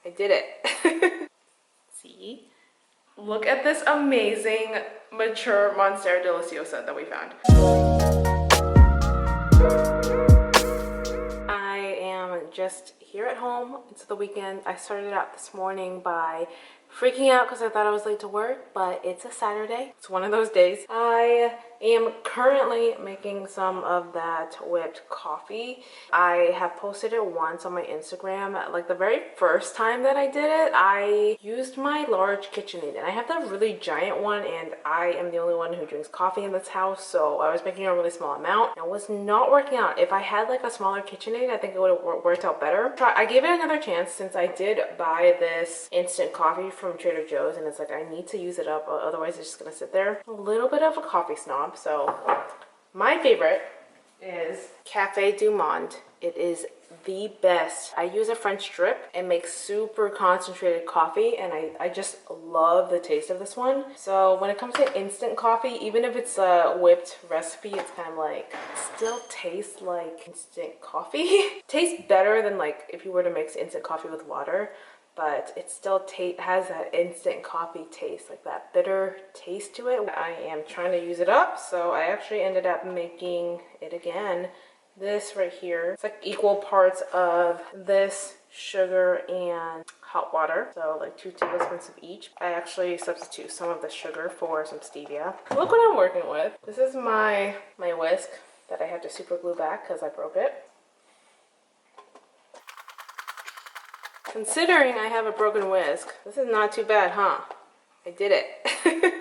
I did it. See? Look at this amazing mature monstera deliciosa that we found. I am just here at home. It's the weekend. I started out this morning by freaking out because I thought I was late to work, but it's a Saturday. It's one of those days. I am currently making some of that whipped coffee. I have posted it once on my Instagram. Like the very first time that I did it, I used my large KitchenAid, and I have that really giant one, and I am the only one who drinks coffee in this house, so I was making a really small amount. It was not working out. If I had like a smaller KitchenAid, I think it would have worked out better. I gave it another chance since I did buy this instant coffee from Trader Joe's, and it's like I need to use it up, otherwise it's just gonna sit there. A little bit of a coffee snob, so my favorite is Cafe du Monde. It is the best. I use a French drip and make super concentrated coffee, and I just love the taste of this one. So when it comes to instant coffee, even if it's a whipped recipe, it's kind of like still tastes like instant coffee. Tastes better than like if you were to mix instant coffee with water, but it still has that instant coffee taste, like that bitter taste to it. I am trying to use it up, so I actually ended up making it again. This right here, it's like equal parts of this sugar and hot water, so like 2 tablespoons of each. I actually substitute some of the sugar for some stevia. Look what I'm working with. This is my whisk that I had to super glue back because I broke it. Considering I have a broken whisk, this is not too bad, huh? I did it.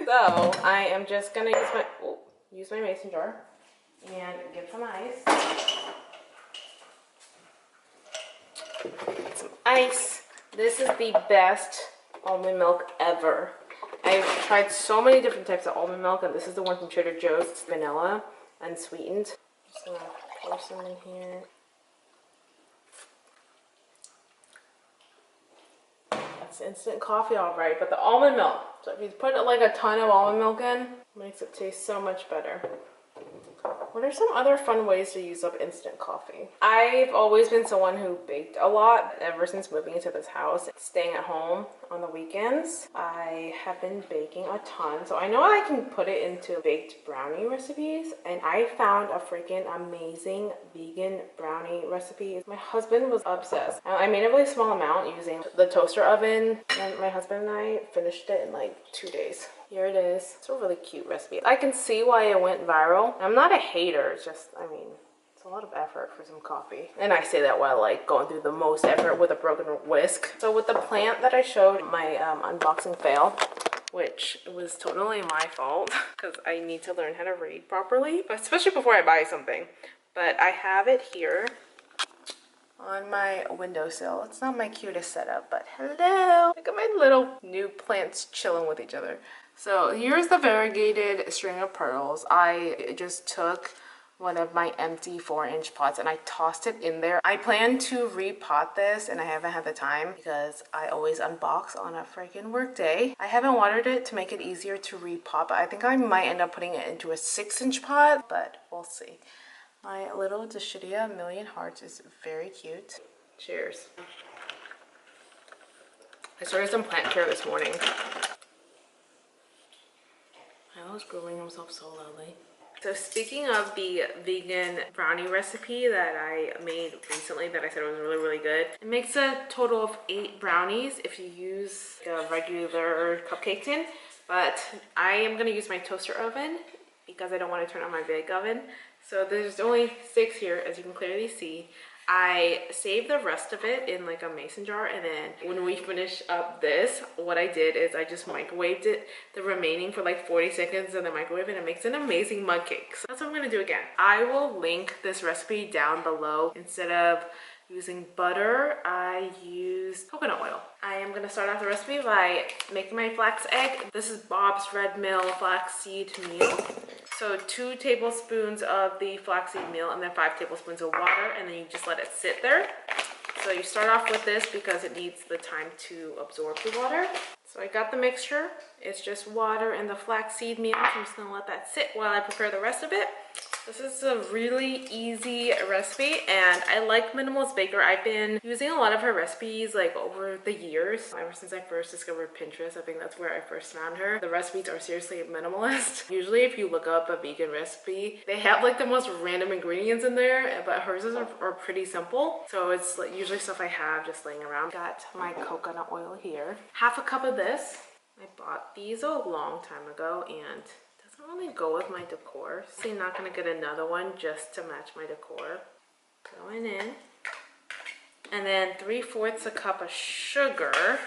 So I am just gonna use my mason jar and get some ice. Get some ice. This is the best almond milk ever. I've tried so many different types of almond milk, and this is the one from Trader Joe's. It's vanilla and sweetened. Just gonna pour some in here. It's instant coffee, all right, but the almond milk. So if you put like a ton of almond milk in, it makes it taste so much better. What are some other fun ways to use up instant coffee? I've always been someone who baked a lot ever since moving into this house. Staying at home on the weekends, I have been baking a ton. So I know I can put it into baked brownie recipes, and I found a freaking amazing vegan brownie recipe. My husband was obsessed. I made a really small amount using the toaster oven, and my husband and I finished it in like 2 days. Here it is. It's a really cute recipe. I can see why it went viral. I'm not a hater, it's just, I mean, it's a lot of effort for some coffee. And I say that while like going through the most effort with a broken whisk. So with the plant that I showed, my unboxing fail, which was totally my fault because I need to learn how to read properly, especially before I buy something. But I have it here on my windowsill. It's not my cutest setup, but hello! Look at my little new plants chilling with each other. So here's the variegated string of pearls. I just took one of my empty 4-inch pots and I tossed it in there. I plan to repot this, and I haven't had the time because I always unbox on a freaking work day. I haven't watered it to make it easier to repot, but I think I might end up putting it into a 6-inch pot, but we'll see. My little Dashidia Million Hearts is very cute. Cheers. I started some plant care this morning. I was grilling himself so loudly. So speaking of the vegan brownie recipe that I made recently that I said was really, really good, it makes a total of 8 brownies if you use a regular cupcake tin, but I am gonna use my toaster oven because I don't want to turn on my bake oven. So there's only 6 here, as you can clearly see. I saved the rest of it in like a mason jar, and then when we finish up this, what I did is I just microwaved it, the remaining for like 40 seconds in the microwave, and it makes an amazing mug cake. So that's what I'm gonna do again. I will link this recipe down below. Instead of using butter, I used coconut oil. I am gonna start off the recipe by making my flax egg. This is Bob's Red Mill flaxseed meal. So 2 tablespoons of the flaxseed meal and then 5 tablespoons of water, and then you just let it sit there. So you start off with this because it needs the time to absorb the water. So I got the mixture. It's just water and the flaxseed meal. So I'm just gonna let that sit while I prepare the rest of it. This is a really easy recipe, and I like Minimalist Baker. I've been using a lot of her recipes like over the years. Ever since I first discovered Pinterest, I think that's where I first found her. The recipes are seriously minimalist. Usually if you look up a vegan recipe, they have like the most random ingredients in there, but hers are pretty simple. So it's like usually stuff I have just laying around. Got my coconut oil here. Half a cup of this. I bought these a long time ago, and doesn't really go with my decor. So I'm not gonna get another one just to match my decor. Going in. And then 3/4 a cup of sugar.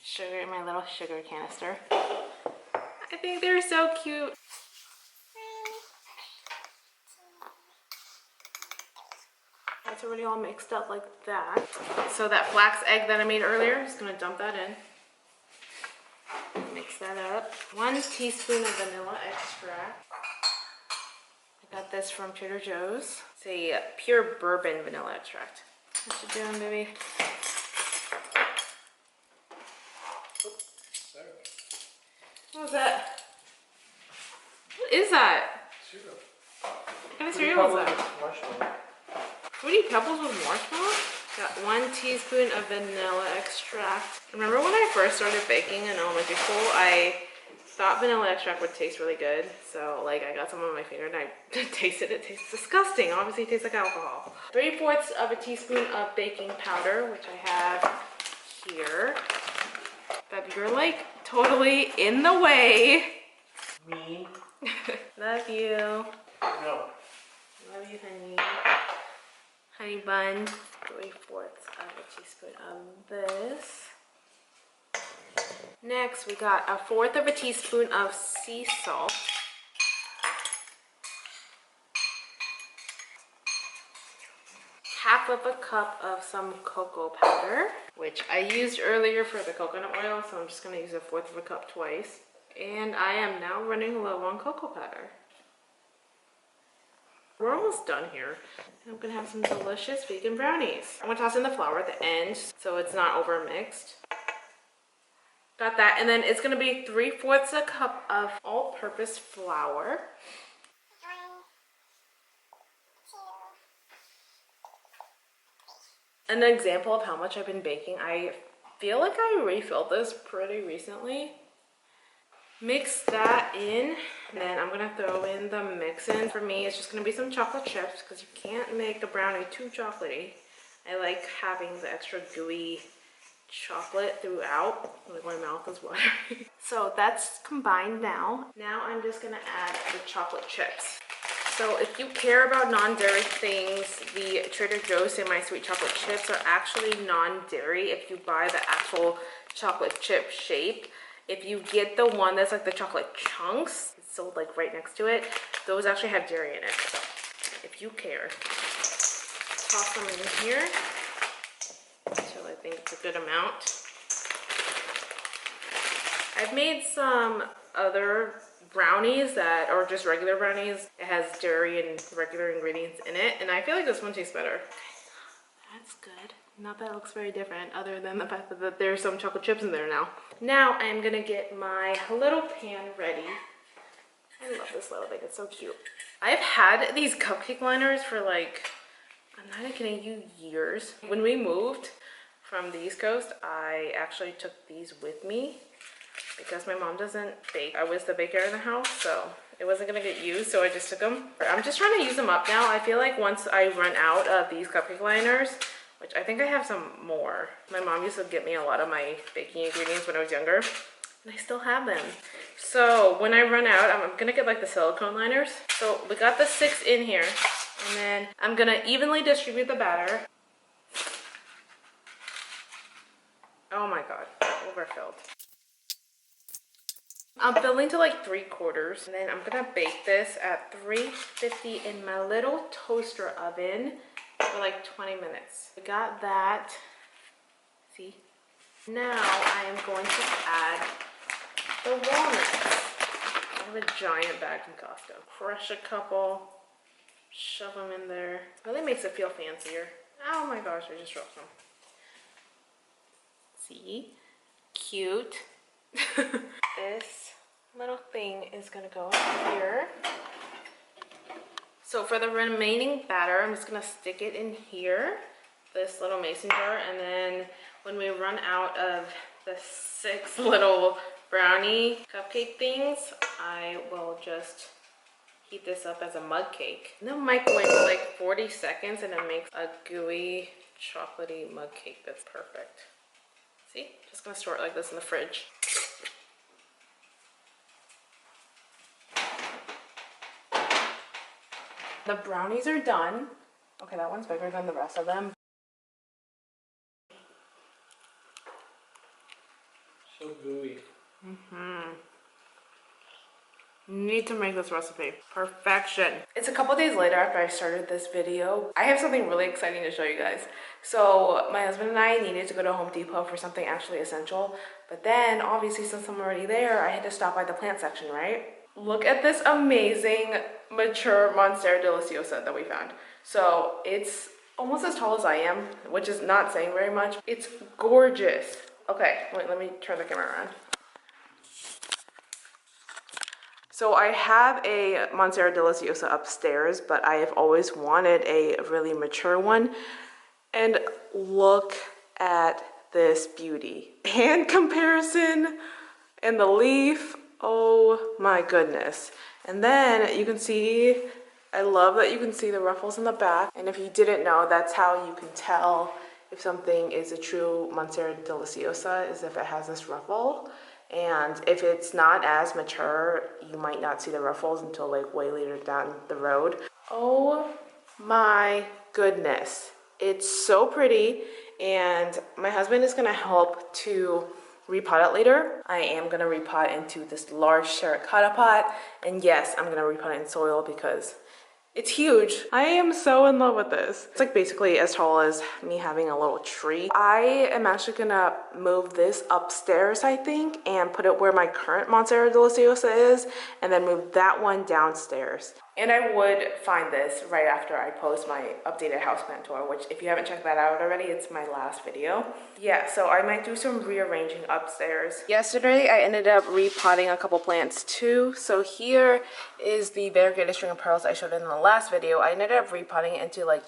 Sugar in my little sugar canister. I think they're so cute. That's already all mixed up like that. So that flax egg that I made earlier, just gonna dump that in. Mix that up. 1 teaspoon of vanilla extract. I got this from Trader Joe's. It's a pure bourbon vanilla extract. What you doing, baby? What was that? What is that? Cereal. What kind of cereal is that? Fruity Pebbles with marshmallow? Got 1 teaspoon of vanilla extract. Remember when I first started baking in elementary school, I thought vanilla extract would taste really good. So like I got some on my finger and I tasted it. It tastes disgusting. Obviously it tastes like alcohol. 3/4 of a teaspoon of baking powder, which I have here. But you're like totally in the way. Me? Love you. No. Love you, honey. Honey bun. 3/4 of a teaspoon of this. Next, we got 1/4 of a teaspoon of sea salt. Half of a cup of some cocoa powder, which I used earlier for the coconut oil, so I'm just gonna use 1/4 of a cup twice. And I am now running low on cocoa powder. We're almost done here. I'm gonna have some delicious vegan brownies. I'm gonna toss in the flour at the end so it's not over mixed. Got that, and then it's gonna be 3/4 a cup of all-purpose flour. An example of how much I've been baking, I feel like I refilled this pretty recently. Mix that in, and then I'm gonna throw in the mix-in. For me, it's just gonna be some chocolate chips because you can't make a brownie too chocolatey. I like having the extra gooey chocolate throughout. Like my mouth is watering. So that's combined now. Now I'm just gonna add the chocolate chips. So if you care about non-dairy things, the Trader Joe's semi-sweet chocolate chips are actually non-dairy if you buy the actual chocolate chip shape. If you get the one that's like the chocolate chunks, it's sold like right next to it, those actually have dairy in it. So if you care, toss them in here until I think it's a good amount. I've made some other brownies that are just regular brownies. It has dairy and regular ingredients in it, and I feel like this one tastes better. That's good. Not that it looks very different, other than the fact that there's some chocolate chips in there now. Now I'm gonna get my little pan ready. I love this little thing, it's so cute. I've had these cupcake liners for like, I'm not kidding you, years. When we moved from the East Coast, I actually took these with me because my mom doesn't bake. I was the baker in the house, so it wasn't gonna get used, so I just took them. I'm just trying to use them up now. I feel like once I run out of these cupcake liners, which I think I have some more. My mom used to get me a lot of my baking ingredients when I was younger, and I still have them. So when I run out, I'm gonna get like the silicone liners. So we got the 6 in here, and then I'm gonna evenly distribute the batter. Oh my God, overfilled. I'm filling to like 3/4, and then I'm gonna bake this at 350 in my little toaster oven for like 20 minutes. I got that. See? Now I am going to add the walnuts. I have a giant bag from Costco. Crush a couple, shove them in there. Really makes it feel fancier. Oh my gosh, I just dropped some. See? Cute. This little thing is gonna go in here. So for the remaining batter, I'm just gonna stick it in here, this little mason jar, and then when we run out of the 6 little brownie cupcake things, I will just heat this up as a mug cake. In the microwave for like 40 seconds and it makes a gooey, chocolatey mug cake that's perfect. See? Just gonna store it like this in the fridge. The brownies are done. Okay, that one's bigger than the rest of them. So gooey. Need to make this recipe. Perfection. It's a couple days later after I started this video. I have something really exciting to show you guys. So my husband and I needed to go to Home Depot for something actually essential. But then obviously since I'm already there, I had to stop by the plant section, right? Look at this amazing mature monstera deliciosa that we found. So it's almost as tall as I am, which is not saying very much. It's gorgeous. Okay, wait, let me turn the camera around. So I have a monstera deliciosa upstairs, but I have always wanted a really mature one. And look at this beauty. Hand comparison and the leaf, oh my goodness. And then you can see, I love that you can see the ruffles in the back. And if you didn't know, that's how you can tell if something is a true monstera deliciosa, is if it has this ruffle. And if it's not as mature, you might not see the ruffles until like way later down the road. Oh my goodness. It's so pretty, and my husband is gonna help to repot it later. I am gonna repot into this large terracotta pot, and yes, I'm gonna repot it in soil because it's huge. I am so in love with this. It's like basically as tall as me having a little tree. I am actually gonna move this upstairs, I think, and put it where my current monstera deliciosa is, and then move that one downstairs. And I would find this right after I post my updated houseplant tour, which if you haven't checked that out already, it's my last video. Yeah, so I might do some rearranging upstairs. Yesterday, I ended up repotting a couple plants too. So here is the variegated string of pearls I showed in the last video. I ended up repotting it into like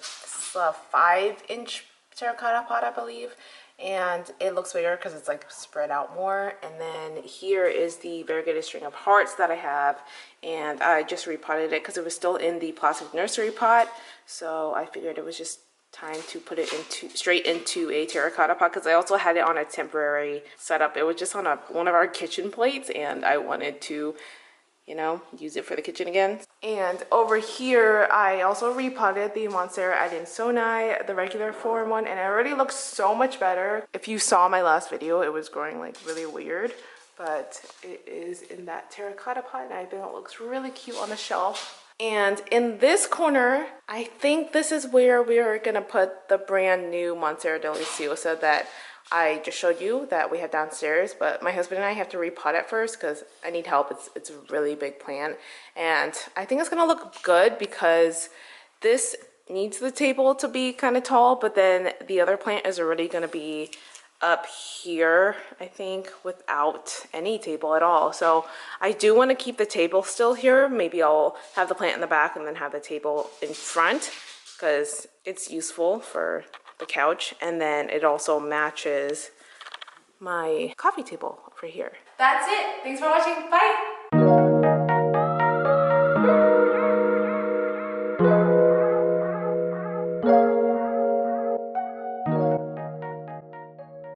a 5-inch terracotta pot, I believe. And it looks bigger because it's like spread out more. And then here is the variegated string of hearts that I have, and I just repotted it because it was still in the plastic nursery pot, so I figured it was just time to put it straight into a terracotta pot, because I also had it on a temporary setup. It was just on one of our kitchen plates, and I wanted to, you know, use it for the kitchen again. And over here, I also repotted the monstera adansonii, the regular form one, and it already looks so much better. If you saw my last video, it was growing like really weird, but it is in that terracotta pot, and I think it looks really cute on the shelf. And in this corner, I think this is where we are gonna put the brand new monstera deliciosa that I just showed you that we have downstairs, but my husband and I have to repot it first because I need help. It's a really big plant, and I think it's gonna look good because this needs the table to be kind of tall, but then the other plant is already gonna be up here, I think, without any table at all. So I do want to keep the table still here. Maybe I'll have the plant in the back and then have the table in front because it's useful for the couch, and then it also matches my coffee table over here. That's it. Thanks for watching. Bye.